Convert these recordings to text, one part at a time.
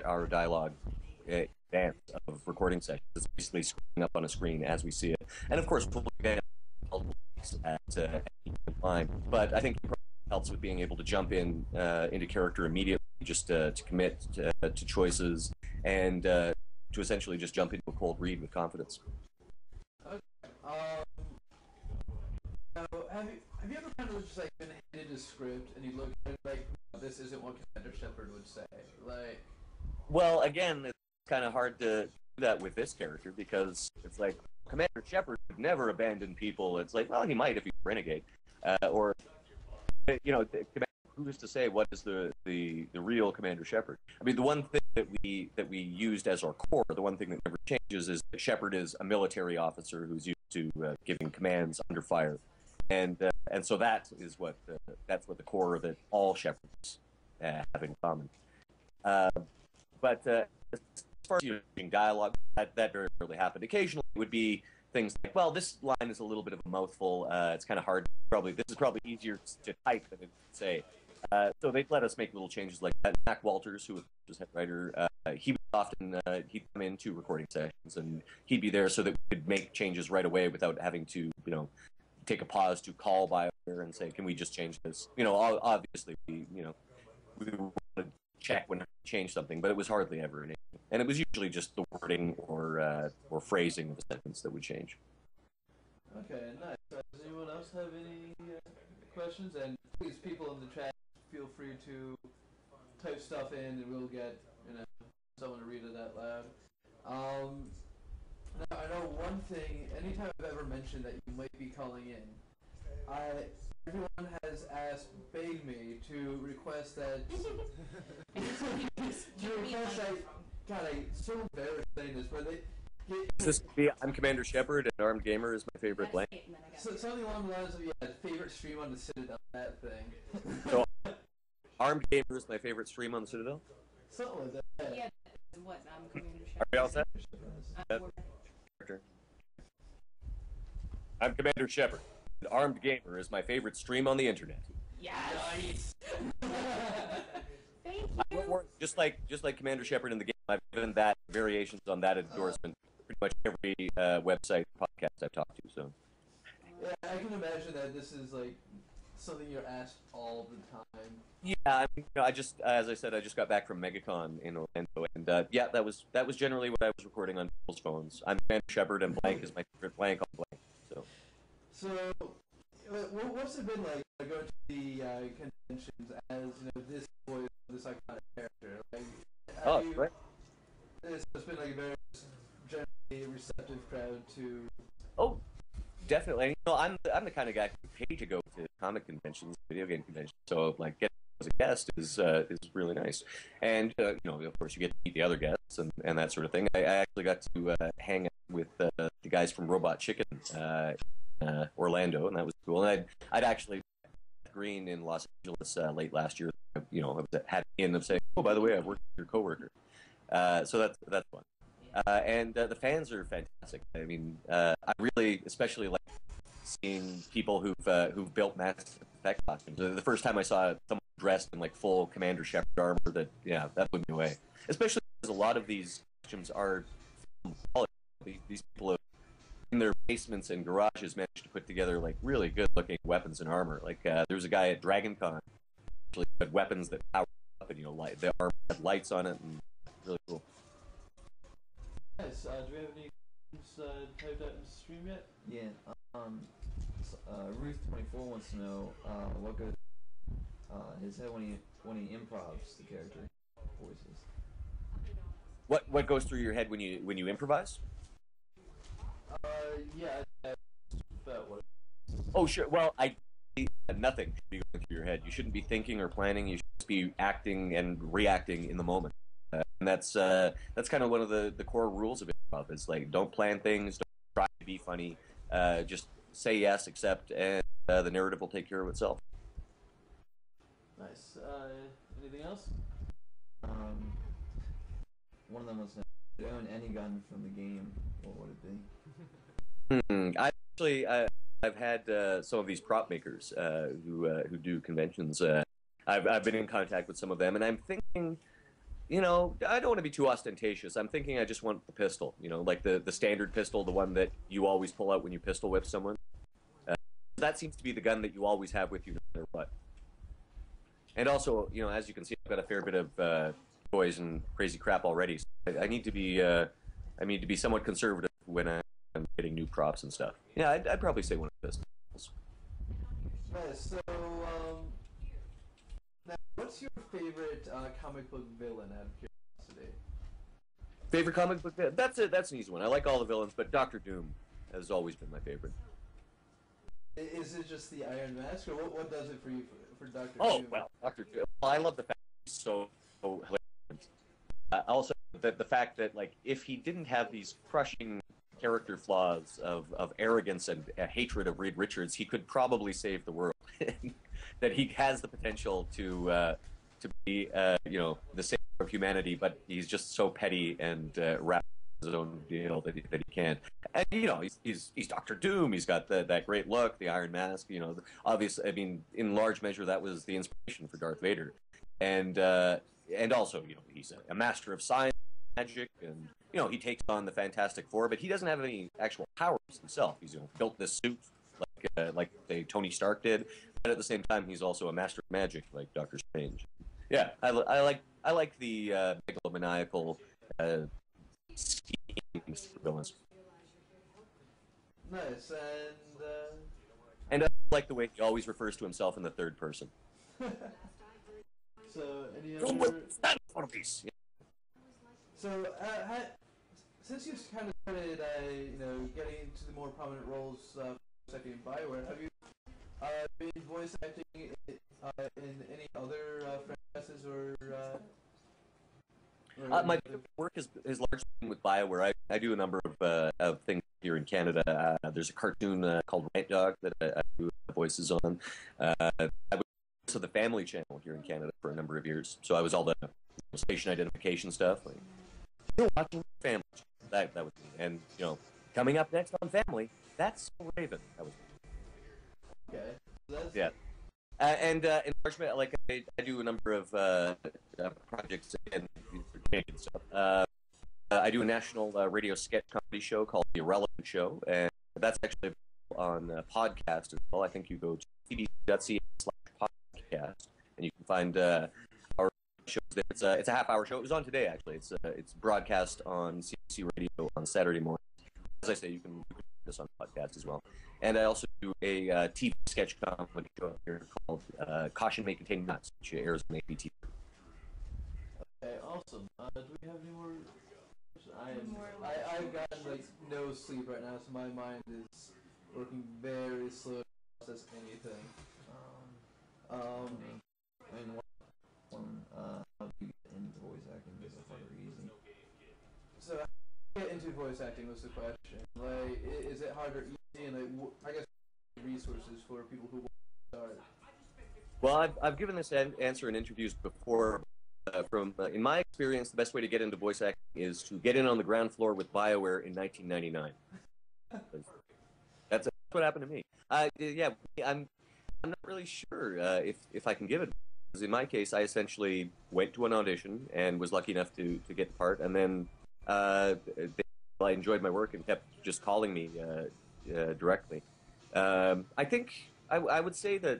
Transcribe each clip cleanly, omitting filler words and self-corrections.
our dialogue in advance of recording sessions. It's basically scrolling up on a screen as we see it, and of course we'll get multiple takes at any time. But I think it helps with being able to jump into character immediately, just to commit to choices and to essentially just jump into a cold read with confidence. Okay. Now, have you ever kind of just like been handed a script and you look at it like, this isn't what Commander Shepard would say? Like, well, again, it's kind of hard to do that with this character because it's like Commander Shepard would never abandon people. It's like, well, he might if he's a renegade, or who's to say what is the real Commander Shepard? I mean, the one thing that we used as our core, the one thing that never changes, is that Shepard is a military officer who's used to giving commands under fire, and so that is that's what the core that all Shepards have in common. But as far as using dialogue, that very rarely happened. Occasionally, it would be things like, well, this line is a little bit of a mouthful. It's kind of hard. This is probably easier to type than to say. So they'd let us make little changes like that. Mac Walters, who was head writer, he would often he'd come into recording sessions and he'd be there so that we could make changes right away without having to, take a pause to call by and say, can we just change this? Obviously, we would check when we change something, but it was hardly ever an issue. And it was usually just the wording or phrasing of the sentence that would change. Okay, nice. Does anyone else have any questions? And please, people in the chat, feel free to type stuff in, and we'll get someone to read it out loud. Now, I know one thing. Anytime I've ever mentioned that you might be calling in, everyone has begged me to request that. God, I'm so embarrassed saying this, but I'm Commander Shepard, and Armedgamer is my favorite blank. So something along the lines of favorite stream on the Citadel, that thing. So, Armedgamer is my favorite stream on the Citadel. Something like that. Yeah. What? I'm Commander Shepard. Are we all set? I'm Commander Shepard, and Armedgamer is my favorite stream on the internet. Yes. Nice. Thank you. Just like Commander Shepard in the game, I've given that variations on that endorsement pretty much every website podcast I've talked to. So yeah, I can imagine that this is like something you're asked all the time. yeah, I mean, I just as I said, I just got back from MegaCon in Orlando, and yeah, that was generally what I was recording on people's phones. I'm Commander Shepard, and blank is my favorite blank on blank. So what's it been like going to the conventions as this voice, this iconic character? Like, Right. It's been like a very generally receptive crowd to. Oh, definitely. And, I'm the kind of guy who pay to go to comic conventions, video game conventions. So like getting as a guest is really nice. And of course, you get to meet the other guests and that sort of thing. I actually got to hang out with the guys from Robot Chicken. Orlando, and that was cool. And I'd actually Green in Los Angeles late last year. I had in of saying, oh, by the way, I've worked with your coworker. So that's fun. And the fans are fantastic. I mean, I really especially like seeing people who've built Mass Effect costumes. The first time I saw someone dressed in like full Commander Shepard armor, that blew me away. Especially because a lot of these costumes are these people have in their basements and garages managed to put together like really good looking weapons and armor. Like there was a guy at DragonCon actually had weapons that powered up and the armor had lights on it and really cool. Yes. Do we have any typed out in the stream yet? Yeah. Ruth24 wants to know what goes his head when he improvs the character voices. What goes through your head when you improvise? Yeah, that's about what. Oh, sure. Well, nothing should be going through your head. You shouldn't be thinking or planning. You should just be acting and reacting in the moment. And that's kind of one of the core rules of improv. Is like don't plan things, don't try to be funny. Just say yes, accept, and the narrative will take care of itself. Nice. Anything else? One of them wants to know, if you own any gun from the game, what would it be? I've had some of these prop makers who do conventions. I've been in contact with some of them, and I'm thinking, you know, I don't want to be too ostentatious. I'm thinking I just want the pistol, you know, like the standard pistol, the one that you always pull out when you pistol whip someone. That seems to be the gun that you always have with you no matter what. And also, you know, as you can see, I've got a fair bit of toys and crazy crap already. So I need to be somewhat conservative when I'm getting new props and stuff. Yeah, I'd probably say one of the pistols. Nice. So, now, what's your favorite comic book villain out of curiosity? Favorite comic book? That's an easy one. I like all the villains, but Doctor Doom has always been my favorite. Is it just the Iron Mask, or what does it for you for Doctor Oh, Doom? well, Doctor Doom. Well, I love the fact he's so hilarious. Also, the fact that, like, if he didn't have these crushing character flaws of arrogance and hatred of Reed Richards, he could probably save the world. That he has the potential to be, you know, the savior of humanity, but he's just so petty and wrapped in his own deal that he can't. And you know, he's Doctor Doom. He's got that great look, the Iron Mask. You know, obviously, I mean, in large measure, that was the inspiration for Darth Vader, and also, you know, he's a master of science, magic, and you know, he takes on the Fantastic Four, but he doesn't have any actual powers himself. He's, you know, built this suit like Tony Stark did, but at the same time, he's also a master of magic, like Doctor Strange. Yeah, I like the megalomaniacal schemes for villains. Nice, And I like the way he always refers to himself in the third person. so any other? One of these. Yeah. So, since you kind of started, you know, getting into the more prominent roles second in Bioware, have you been voice acting in any other franchises or My work is largely with Bioware. I do a number of things here in Canada. There's a cartoon called Rant Dog that I do voices on. I was also the Family Channel here in Canada for a number of years. So I was all the station identification stuff. Like, you're watching Family Channel. That was me. And, you know, coming up next on Family, that's Raven. That was me. Okay. That's... Yeah. And in large measure, like I do a number of projects and stuff. I do a national radio sketch comedy show called The Irrelevant Show, and that's actually on podcast as well. I think you go to cbc.ca/podcast, and you can find our shows there. It's a half-hour show. It was on today, actually. It's broadcast on CBC Radio on Saturday morning. As I say, you can do this on podcast as well. And I also do a TV sketch comedy show here called Caution May Contain Nuts, which airs on APT. Okay, awesome. Do we have any more? I've got like no sleep right now, so my mind is working very slow to process anything. I mean, how do you get into voice acting? Is it hard or easy? So, how do you get into voice acting was the question. Like, is it hard or easy? And like, I guess resources for people who want to start. Well, I've given this answer in interviews before. In my experience, the best way to get into voice acting is to get in on the ground floor with BioWare in 1999. That's what happened to me. Yeah, I'm not really sure if I can give it. Because in my case, I essentially went to an audition and was lucky enough to get the part, and then I enjoyed my work and kept just calling me directly. I think I would say that.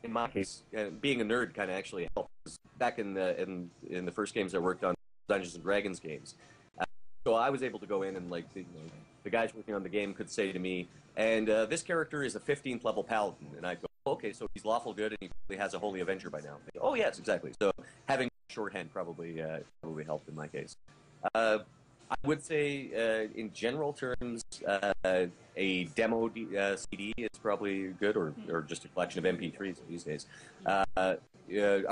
In my case, being a nerd kind of actually helped. Back in the first games I worked on, Dungeons and Dragons games, so I was able to go in and like the guys working on the game could say to me, and this character is a 15th level paladin, and I'd go, okay, so he's lawful good and he probably has a holy avenger by now. Go, oh yes, exactly. So having shorthand probably helped in my case. I would say, in general terms, a demo CD is probably good, or just a collection of MP3s these days. A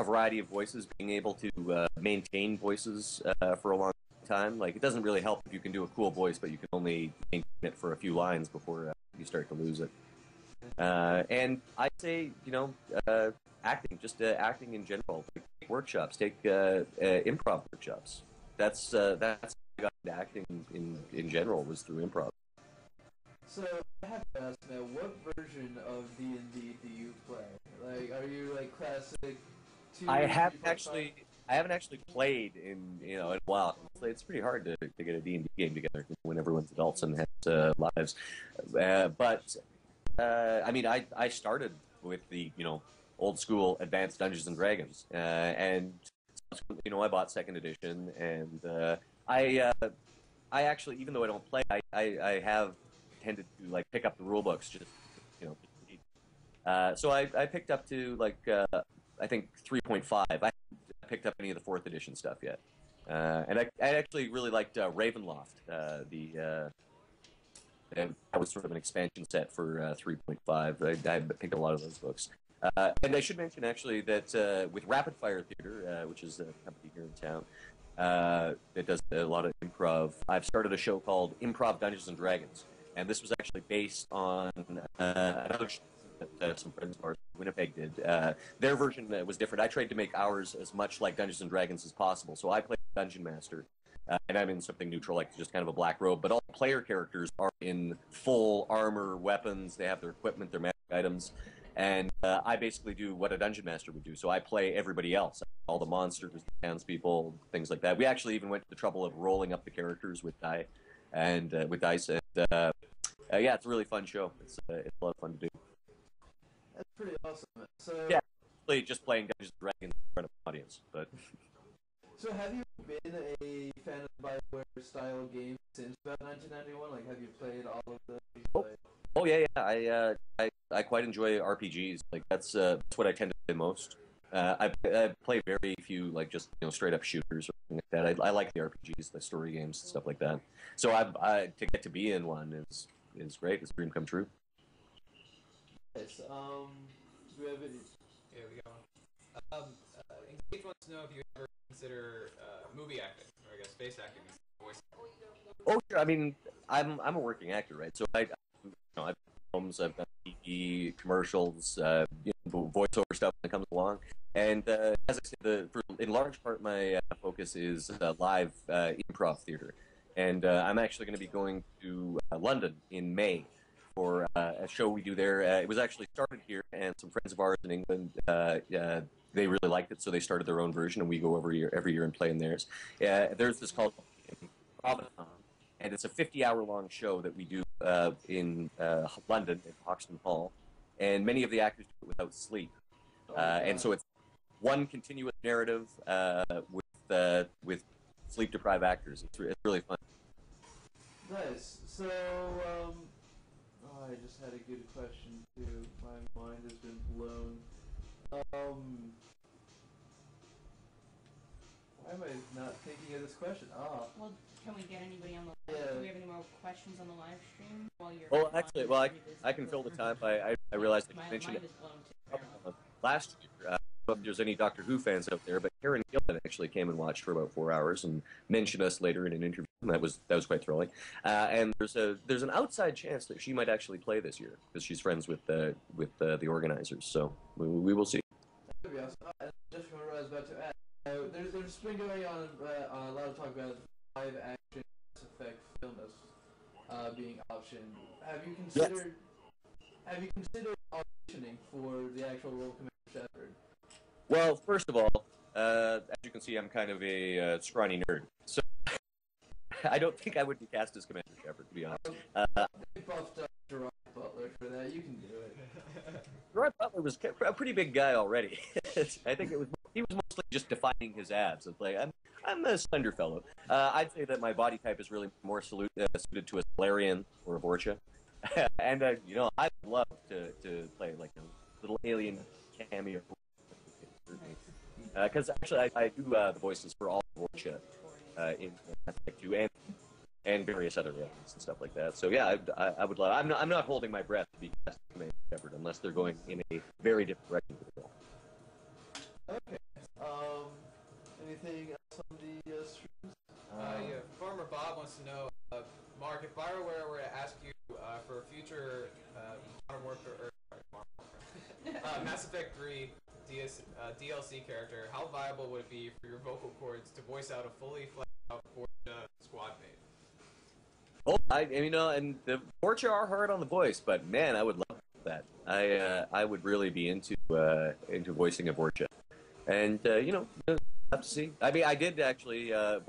variety of voices, being able to maintain voices for a long time. Like, it doesn't really help if you can do a cool voice, but you can only maintain it for a few lines before you start to lose it. And I'd say, acting, just acting in general. Take workshops, take improv workshops. That's I got into acting in general was through improv. So I have to ask now, what version of D&D do you play? Like, are you like classic? 2, I have 3, 4, actually. 5? I haven't actually played in a while. It's pretty hard to get a D&D game together when everyone's adults and has lives. But I mean, I started with the old school Advanced Dungeons and Dragons, and subsequently, I bought second edition, and I actually, even though I don't play, I have tended to like pick up the rule books just so I picked up to I think 3.5. I haven't picked up any of the fourth edition stuff yet, and I actually really liked Ravenloft. And that was sort of an expansion set for 3.5. I picked a lot of those books. And I should mention actually that with Rapid Fire Theater, which is a company here in town that does a lot of improv, I've started a show called Improv Dungeons and Dragons, and this was actually based on another show that some friends of ours in Winnipeg did. Their version was different. I tried to make ours as much like Dungeons and Dragons as possible, so I played Dungeon Master. And I'm in something neutral, like just kind of a black robe. But all player characters are in full armor, weapons. They have their equipment, their magic items. And I basically do what a dungeon master would do. So I play everybody else, all the monsters, the townspeople, things like that. We actually even went to the trouble of rolling up the characters with dice. And yeah, it's a really fun show. It's a lot of fun to do. That's pretty awesome. So yeah, just playing Dungeons and Dragons in front of an audience, but. So have you been a fan of BioWare style games since about 1991? Like, have you played all of those? Oh yeah. I quite enjoy RPGs. Like that's what I tend to play most. I play very few like just straight up shooters or something like that. I like the RPGs, the story games, stuff like that. So I to get to be in one is great. It's a dream come true. Yes. Do we have any? Here we go. Engage wants to know if you ever consider movie acting, or I guess face acting, voice acting. Oh sure. I mean, I'm a working actor, right? So I've done films, I've done TV commercials, voiceover stuff that comes along. And as I said, in large part, my focus is live improv theater. And I'm actually going to be going to London in May for a show we do there. It was actually started here, and some friends of ours in England, they really liked it, so they started their own version, and we go every year and play in theirs. There's this called Improvathon, and it's a 50-hour-long show that we do in London at Hoxton Hall, and many of the actors do it without sleep. And so it's one continuous narrative with sleep-deprived actors. It's really fun. Nice. So, I just had a good question too. My mind has been blown. Why am I not thinking of this question? Well, can we get anybody on the? Yeah. Do we have any more questions on the live stream while you're? Well, actually, I can fill the time. I realized that My you mind mentioned is it blown too. last year. I don't know if there's any Doctor Who fans out there, but Karen Gillan actually came and watched for about 4 hours and mentioned us later in an interview. That was quite thrilling. And there's an outside chance that she might actually play this year because she's friends with the organizers. So we will see. That would be awesome. And just remember what I was about to add. There's been going on a lot of talk about live action Mass Effect film as being optioned. Have you considered? Yes. Have you considered auditioning for the actual role of Commander Shepard? Well, first of all, as you can see, I'm kind of a scrawny nerd, so I don't think I would be cast as Commander Shepard, to be honest. They buffed up Gerard Butler for that. You can do it. Gerard Butler was a pretty big guy already. I think he was mostly just defining his abs. It's like I'm a slender fellow. I'd say that my body type is really more suited to a Solarian or a Vorcha. And I'd love to play like a little alien cameo. Because actually, I do the voices for all Vorcha in Mass Effect 2 and various other aliens and stuff like that. So yeah, I would love. I'm not holding my breath to be cast as Commander Shepard unless they're going in a very different direction for the role. Okay. Anything else on the streams? Yeah, Farmer Bob wants to know, Mark, if BioWare were to ask you for a future Modern Warfare or Mass Effect 3 DLC character, how viable would it be for your vocal cords to voice out a fully fleshed out Forge squad mate? Oh, and the Vorcha are hard on the voice, but man, I would love that. I would really be into voicing a Vorcha, and have to see. I mean, I did actually voice